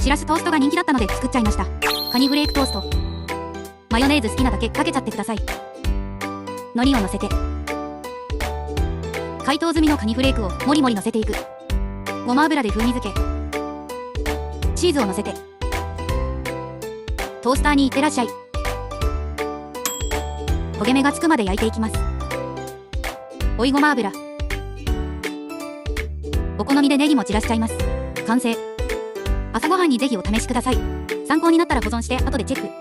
しらすトーストが人気だったので作っちゃいました。カニフレークトースト。マヨネーズ好きなだけかけちゃってください。海苔を乗せて、解凍済みのカニフレークをもりもり乗せていく。ごま油で風味付け、チーズを乗せて、トースターに行ってらっしゃい。焦げ目がつくまで焼いていきます。追いごま油、お好みでネギも散らしちゃいます。完成。朝ごはんにぜひお試しください。参考になったら保存して後でチェック。